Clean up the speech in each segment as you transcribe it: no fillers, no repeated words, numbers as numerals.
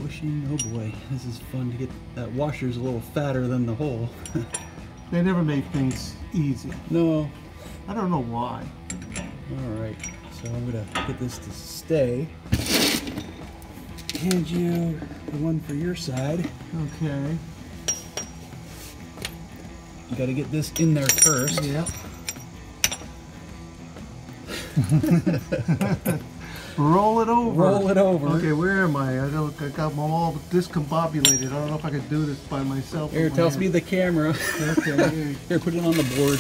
bushing. Oh boy, this is fun to get. That washer's a little fatter than the hole. They never make things easy. No. I don't know why. Alright, so I'm gonna get this to stay. Hand you the one for your side. Okay. You gotta get this in there first. Yep. Roll it over. Roll it over. Okay, where am I? I got them all discombobulated. I don't know if I could do this by myself. Here, tell me the camera. Okay. Here, put it on the board.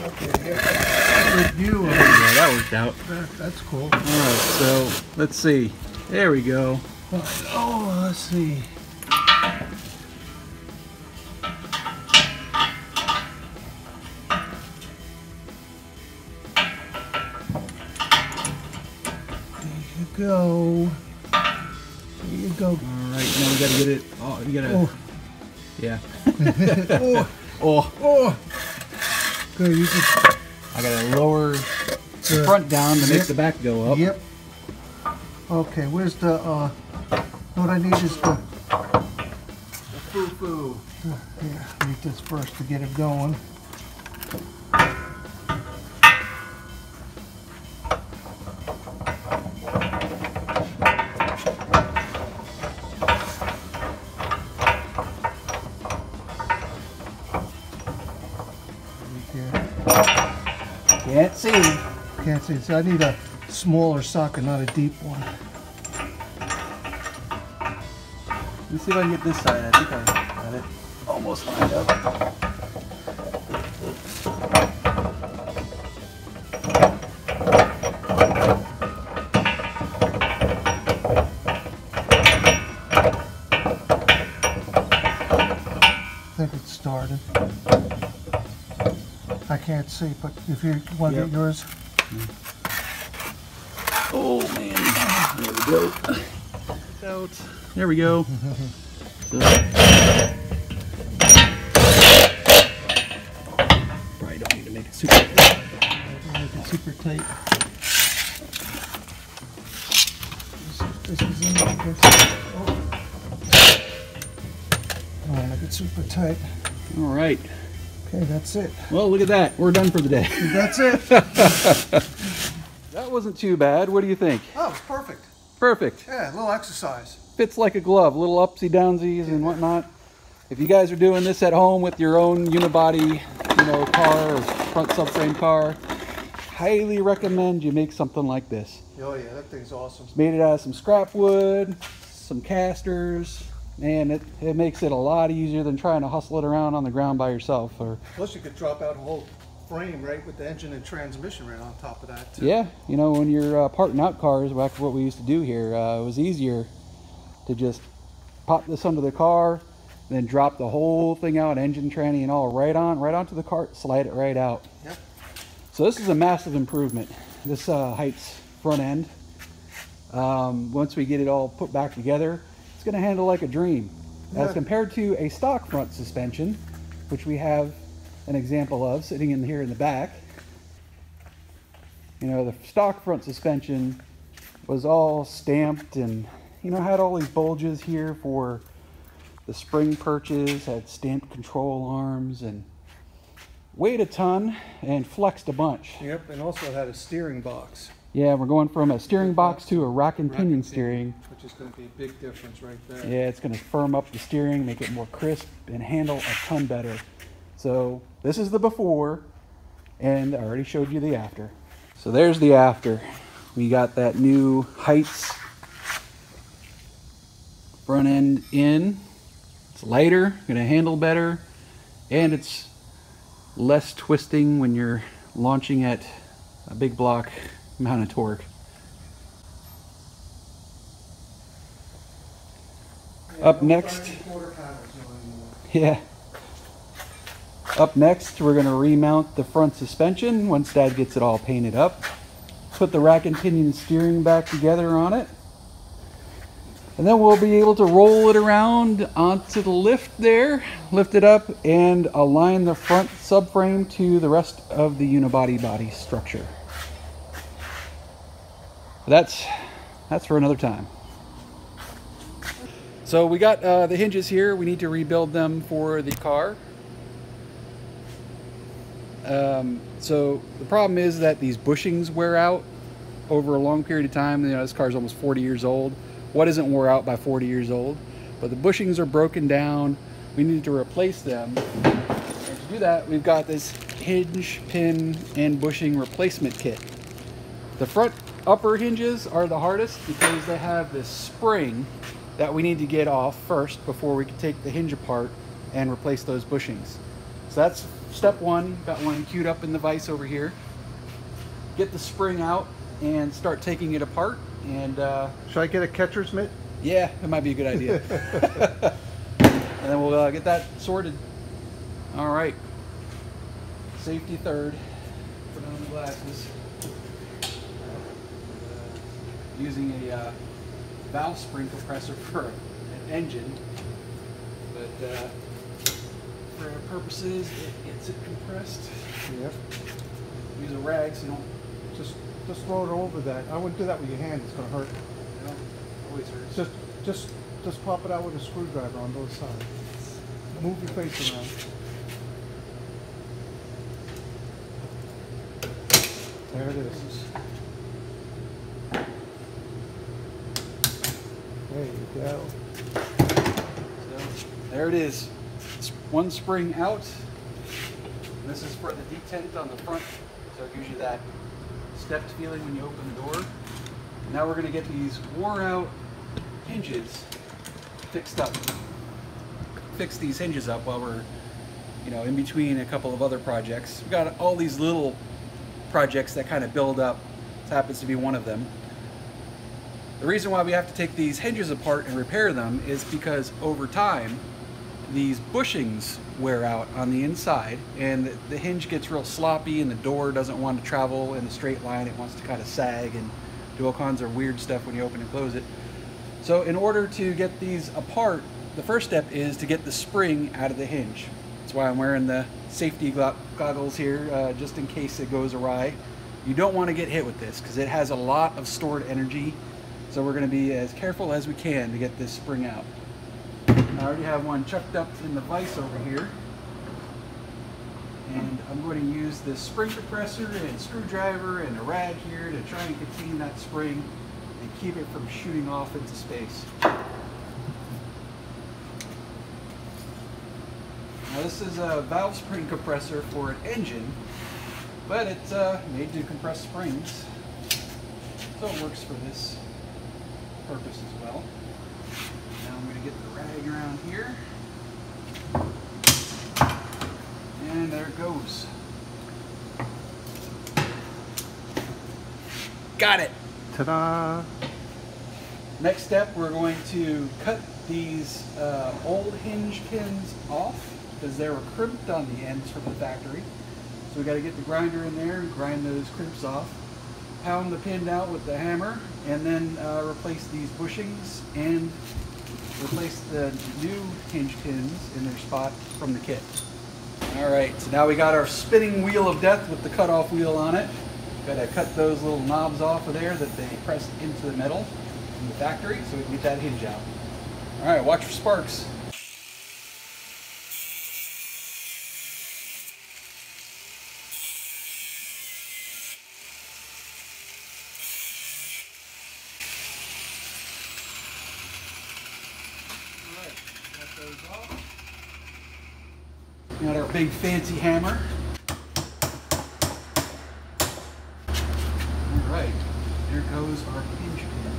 Okay, here. Good view. Yeah, that worked out. That's cool. Alright, so let's see. There we go. Oh, let's see. Go. There you go. All right, now we gotta get it. Oh, you gotta. Oh. Yeah. Oh. Good. You can. I gotta lower the front down to make the back go up. Yep. Okay. Where's the? What I need is the foo-foo. Yeah. I need this first to get it going. Can't see. Can't see. So I need a smaller socket, not a deep one. Let's see if I can get this side. I think I got it almost lined up. I think it started. I can't see, but if you want to get yours. Oh man, there we go. Out. There we go. Probably don't need to make it super tight. Make it super tight. This is in there. Oh, make it super tight. All right. Okay, that's it. Well, look at that. We're done for the day. That's it. That wasn't too bad. What do you think? Oh, it's perfect. Perfect. Yeah, a little exercise. Fits like a glove. Little upsy downsies and whatnot. If you guys are doing this at home with your own unibody, car or front subframe car, highly recommend you make something like this. Oh yeah, that thing's awesome. It's made it out of some scrap wood, some casters, and it makes it a lot easier than trying to hustle it around on the ground by yourself. Plus you could drop out a whole frame, right, with the engine and transmission right on top of that too. Yeah, when you're parting out cars, back to what we used to do here, it was easier to just pop this under the car, then drop the whole thing out, engine, tranny, and all right onto the cart, slide it right out. Yep. So this is a massive improvement. This Heidts front end, once we get it all put back together, it's going to handle like a dream. As compared to a stock front suspension, which we have an example of sitting in here in the back. The stock front suspension was all stamped and had all these bulges here for the spring perches, had stamped control arms and weighed a ton and flexed a bunch. Yep, and also had a steering box. Yeah, we're going from a steering box to a rack and pinion steering. Which is going to be a big difference right there. Yeah, it's going to firm up the steering, make it more crisp, and handle a ton better. So this is the before, and I already showed you the after. So there's the after. We got that new Heidts front end in. It's lighter, going to handle better, and it's less twisting when you're launching at a big block amount of torque. Up next, yeah. Up next, we're going to remount the front suspension once Dad gets it all painted up. Put the rack and pinion steering back together on it. And then we'll be able to roll it around onto the lift there, lift it up, and align the front subframe to the rest of the unibody body structure. That's for another time. So we got the hinges here. We need to rebuild them for the car. So the problem is that these bushings wear out over a long period of time. You know, this car is almost 40 years old. What isn't wore out by 40 years old? But the bushings are broken down. We need to replace them. And to do that, we've got this hinge, pin, and bushing replacement kit. The front upper hinges are the hardest because they have this spring that we need to get off first before we can take the hinge apart and replace those bushings. So that's step one. Got one queued up in the vise over here. Get the spring out and start taking it apart. And should I get a catcher's mitt? Yeah, that might be a good idea. And then we'll get that sorted. All right. Safety third. Put on the glasses. Using a valve spring compressor for an engine, but for our purposes, it gets it compressed. Yep. Use a rag so you don't just throw it over that. I wouldn't do that with your hand; it's gonna hurt. You know, always hurts. Just pop it out with a screwdriver on both sides. Move your face around. There it is. There you go. So there it is. It's one spring out. This is for the detent on the front, so it gives you that stepped feeling when you open the door. Now we're going to get these wore out hinges fixed up. Fix these hinges up while we're, you know, in between a couple of other projects. We've got all these little projects that kind of build up. This happens to be one of them. The reason why we have to take these hinges apart and repair them is because over time these bushings wear out on the inside and the hinge gets real sloppy and the door doesn't want to travel in a straight line. It wants to kind of sag and do all kinds of weird stuff when you open and close it. So in order to get these apart, the first step is to get the spring out of the hinge. That's why I'm wearing the safety goggles here, just in case it goes awry. You don't want to get hit with this because it has a lot of stored energy. So we're going to be as careful as we can to get this spring out. I already have one chucked up in the vise over here. And I'm going to use this spring compressor and screwdriver and a rag here to try and contain that spring and keep it from shooting off into space. Now this is a valve spring compressor for an engine, but it's made to compress springs. So it works for this purpose as well. Now I'm going to get the rag around here. And there it goes. Got it! Ta-da! Next step, we're going to cut these old hinge pins off because they were crimped on the ends from the factory. So we got to get the grinder in there and grind those crimps off. Pound the pin out with the hammer and then replace these bushings and replace the new hinge pins in their spot from the kit. Alright, so now we got our spinning wheel of death with the cutoff wheel on it. Got to cut those little knobs off of there that they pressed into the metal in the factory so we can get that hinge out. Alright, watch for sparks. Got our big fancy hammer. Alright, there goes our hinge pin.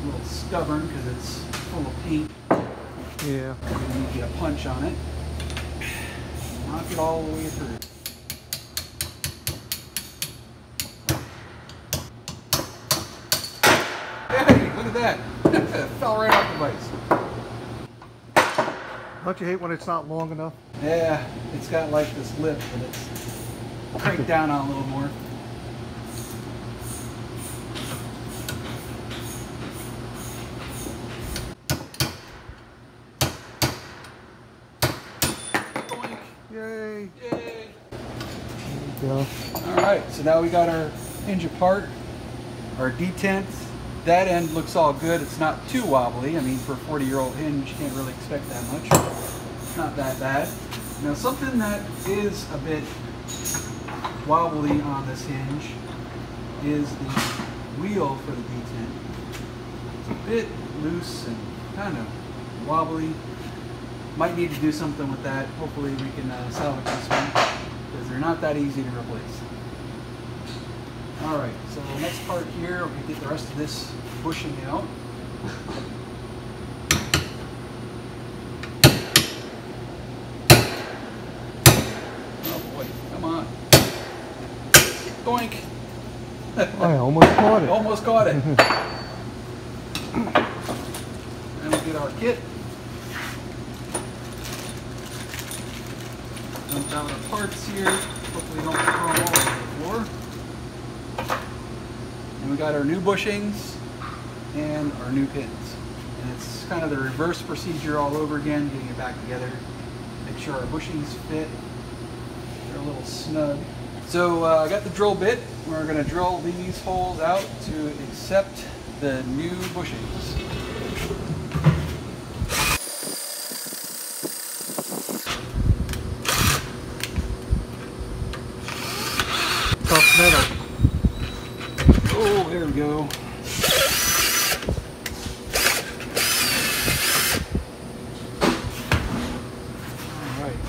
A little stubborn because it's full of paint. Yeah. We're going to need to get a punch on it. Knock it all the way through. Hey, look at that. It fell right off the vise. Don't you hate when it's not long enough? Yeah, it's got like this lip, but it's cranked down on a little more. Boink. Yay! Yay! There you go. All right, so now we got our hinge apart, our detent that end looks all good. It's not too wobbly. I mean, for a 40-year-old hinge, you can't really expect that much. It's not that bad. Now, something that is a bit wobbly on this hinge is the wheel for the detent. It's a bit loose and kind of wobbly. Might need to do something with that. Hopefully we can salvage this one, because they're not that easy to replace. Alright, so the next part here, we get the rest of this bushing out. Oh boy, come on. Boink! I almost caught it. Almost caught it. And we get our kit. Dump out our parts here. Hopefully don't throw them all over the floor. And we got our new bushings and our new pins. And it's kind of the reverse procedure all over again, getting it back together. Make sure our bushings fit. They're a little snug. So I got the drill bit. We're going to drill these holes out to accept the new bushings. Tough metal. Oh, there we go. All right.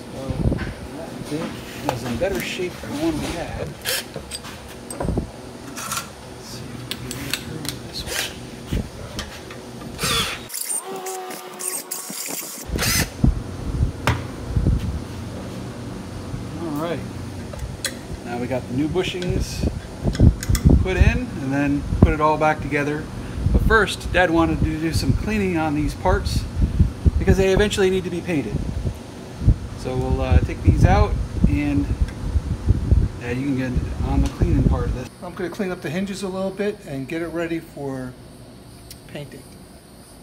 So that bit is in better shape than the one we had. Let's see if we can get through this one. Alright, now we got the new bushings put in and then put it all back together. But first, Dad wanted to do some cleaning on these parts because they eventually need to be painted. So we'll take these out and you can get on the cleaning part of this. I'm going to clean up the hinges a little bit and get it ready for painting.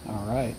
Alright.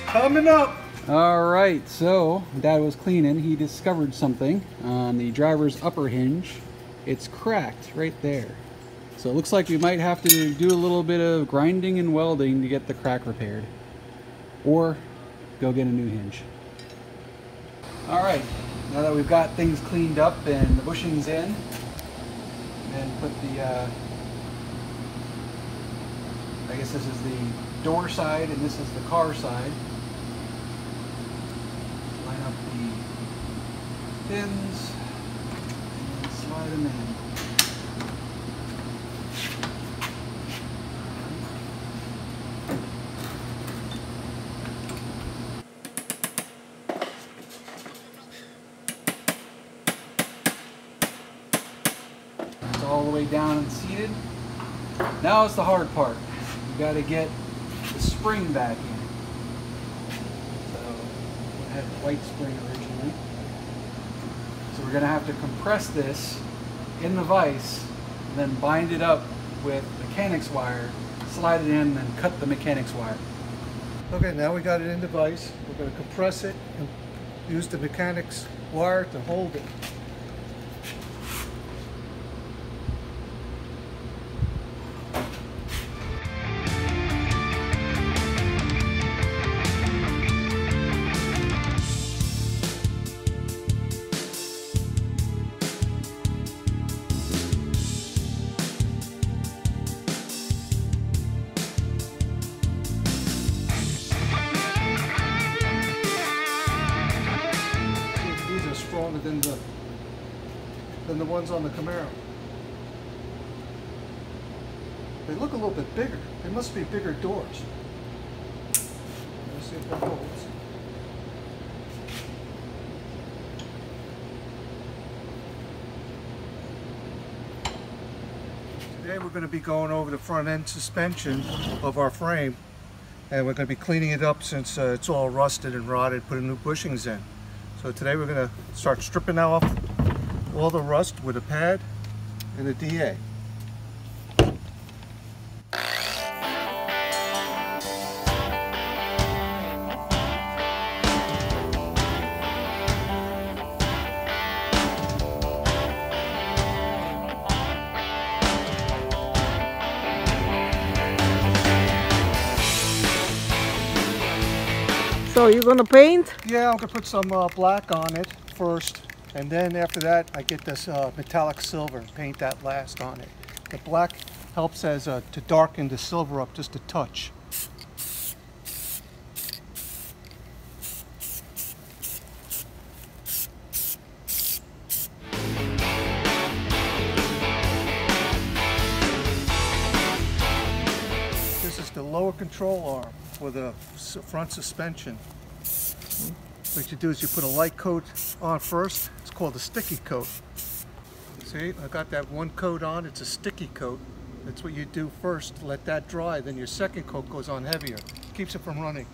Coming up. Alright, so Dad was cleaning. He discovered something on the driver's upper hinge. It's cracked right there. So it looks like we might have to do a little bit of grinding and welding to get the crack repaired. Or go get a new hinge. Alright, now that we've got things cleaned up and the bushings in, then put the, I guess this is the door side and this is the car side. Line up the pins and slide them in. all the way down and seated. Now it's the hard part. You got to get the spring back in. So it had white spring originally. So we're going to have to compress this in the vise and then bind it up with mechanics wire, slide it in, and cut the mechanics wire. Okay, now we got it in the vise. We're going to compress it and use the mechanics wire to hold it. Stronger than the ones on the Camaro. They look a little bit bigger. They must be bigger doors. Let's see if that holds. Today we're going to be going over the front end suspension of our frame, and we're going to be cleaning it up since it's all rusted and rotted, putting new bushings in. So today we're going to start stripping off all the rust with a pad and a DA. So you're gonna paint? Yeah, I'm gonna put some black on it first, and then after that I get this metallic silver and paint that last on it. The black helps as to darken the silver up just a touch. This is the lower control arm for the front suspension. What you do is you put a light coat on first. It's called a sticky coat. See, I got that one coat on. It's a sticky coat. That's what you do first. Let that dry. Then your second coat goes on heavier. Keeps it from running.